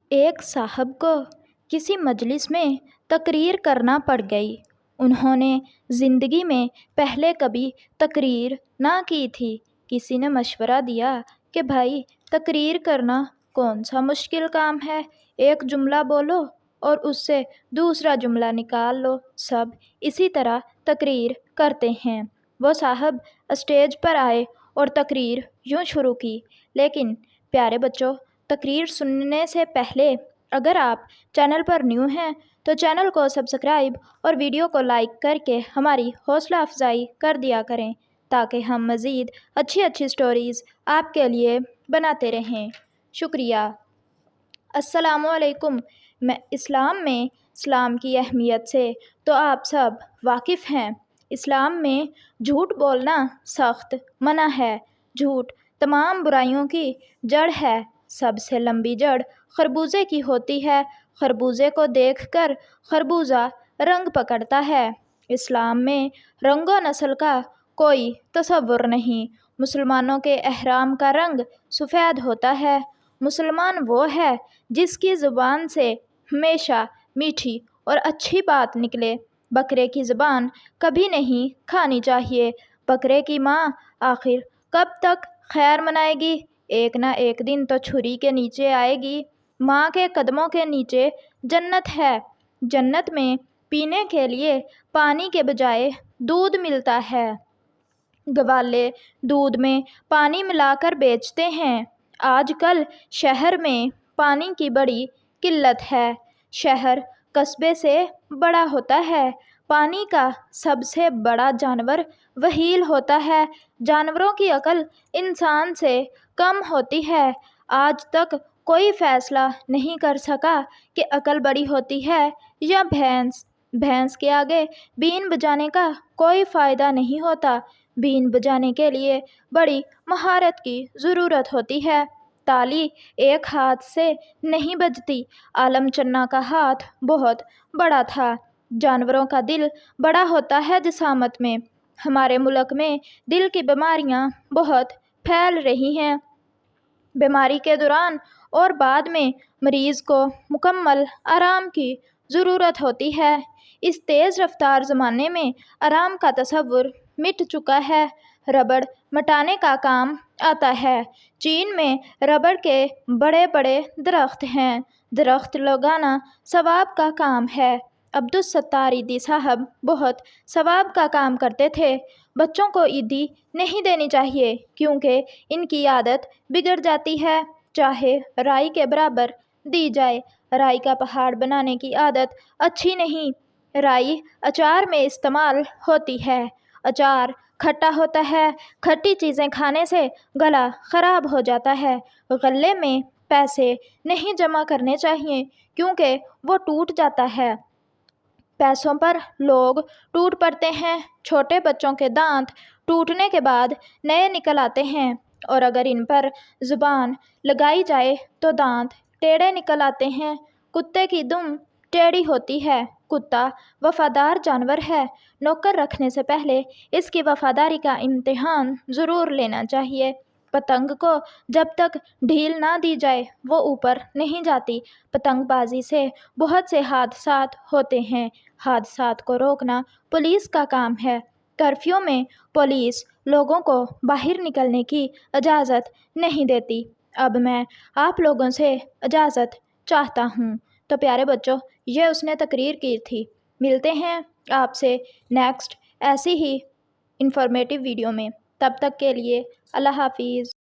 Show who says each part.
Speaker 1: ایک صاحب کو کسی مجلس میں تقریر کرنا پڑ گئی۔ انہوں نے زندگی میں پہلے کبھی تقریر نہ کی تھی۔ کسی نے مشورہ دیا کہ بھائی تقریر کرنا کون سا مشکل کام ہے، ایک جملہ بولو اور اس سے دوسرا جملہ نکال لو، سب اسی طرح تقریر کرتے ہیں۔ وہ صاحب اسٹیج پر آئے اور تقریر یوں شروع کی۔ لیکن پیارے بچوں، تقریر سننے سے پہلے اگر آپ چینل پر نیو ہیں تو چینل کو سبسکرائب اور ویڈیو کو لائک کر کے ہماری حوصلہ افزائی کر دیا کریں تاکہ ہم مزید اچھی سٹوریز آپ کے لیے بناتے رہیں۔ شکریہ۔ السلام علیکم۔ اسلام میں اسلام کی اہمیت سے تو آپ سب واقف ہیں۔ اسلام میں جھوٹ بولنا سخت منع ہے۔ جھوٹ تمام برائیوں کی جڑ ہے۔ سب سے لمبی جڑ خربوزے کی ہوتی ہے۔ خربوزے کو دیکھ کر خربوزہ رنگ پکڑتا ہے۔ اسلام میں رنگ و نسل کا کوئی تصور نہیں۔ مسلمانوں کے احرام کا رنگ سفید ہوتا ہے۔ مسلمان وہ ہے جس کی زبان سے ہمیشہ میٹھی اور اچھی بات نکلے۔ بکرے کی زبان کبھی نہیں کھانی چاہیے۔ بکرے کی ماں آخر کب تک خیر منائے گی؟ ایک نہ ایک دن تو چھری کے نیچے آئے گی۔ ماں کے قدموں کے نیچے جنت ہے۔ جنت میں پینے کے لیے پانی کے بجائے دودھ ملتا ہے۔ گوالے دودھ میں پانی ملا کر بیچتے ہیں۔ آج کل شہر میں پانی کی بڑی قلت ہے۔ شہر قصبے سے بڑا ہوتا ہے۔ پانی کا سب سے بڑا جانور وہیل ہوتا ہے۔ جانوروں کی عقل انسان سے کم ہوتی ہے۔ آج تک کوئی فیصلہ نہیں کر سکا کہ عقل بڑی ہوتی ہے یا بھینس۔ بھینس کے آگے بین بجانے کا کوئی فائدہ نہیں ہوتا۔ بین بجانے کے لیے بڑی مہارت کی ضرورت ہوتی ہے۔ تالی ایک ہاتھ سے نہیں بجتی۔ عالم چنا کا ہاتھ بہت بڑا تھا۔ جانوروں کا دل بڑا ہوتا ہے جسامت میں۔ ہمارے ملک میں دل کی بیماریاں بہت پھیل رہی ہیں۔ بیماری کے دوران اور بعد میں مریض کو مکمل آرام کی ضرورت ہوتی ہے۔ اس تیز رفتار زمانے میں آرام کا تصور مٹ چکا ہے۔ ربڑ مٹانے کا کام آتا ہے۔ چین میں ربڑ کے بڑے بڑے درخت ہیں۔ درخت لگانا ثواب کا کام ہے۔ عبدالستار ایدھی صاحب بہت ثواب کا کام کرتے تھے۔ بچوں کو عیدی نہیں دینی چاہیے کیونکہ ان کی عادت بگڑ جاتی ہے۔ چاہے رائی کے برابر دی جائے۔ رائی کا پہاڑ بنانے کی عادت اچھی نہیں۔ رائی اچار میں استعمال ہوتی ہے۔ اچار کھٹا ہوتا ہے۔ کھٹی چیزیں کھانے سے گلا خراب ہو جاتا ہے۔ غلے میں پیسے نہیں جمع کرنے چاہیے کیونکہ وہ ٹوٹ جاتا ہے۔ پیسوں پر لوگ ٹوٹ پڑتے ہیں۔ چھوٹے بچوں کے دانت ٹوٹنے کے بعد نئے نکل آتے ہیں اور اگر ان پر زبان لگائی جائے تو دانت ٹیڑھے نکل آتے ہیں۔ کتے کی دم ٹیڑھی ہوتی ہے۔ کتا وفادار جانور ہے۔ نوکر رکھنے سے پہلے اس کی وفاداری کا امتحان ضرور لینا چاہیے۔ پتنگ کو جب تک ڈھیل نہ دی جائے وہ اوپر نہیں جاتی۔ پتنگ بازی سے بہت سے حادثات ہوتے ہیں۔ حادثات کو روکنا پولیس کا کام ہے۔ کرفیو میں پولیس لوگوں کو باہر نکلنے کی اجازت نہیں دیتی۔ اب میں آپ لوگوں سے اجازت چاہتا ہوں۔ تو پیارے بچوں، یہ اس نے تقریر کی تھی۔ ملتے ہیں آپ سے نیکسٹ ایسی ہی انفارمیٹیو ویڈیو میں۔ تب تک کے لیے اللہ حافظ۔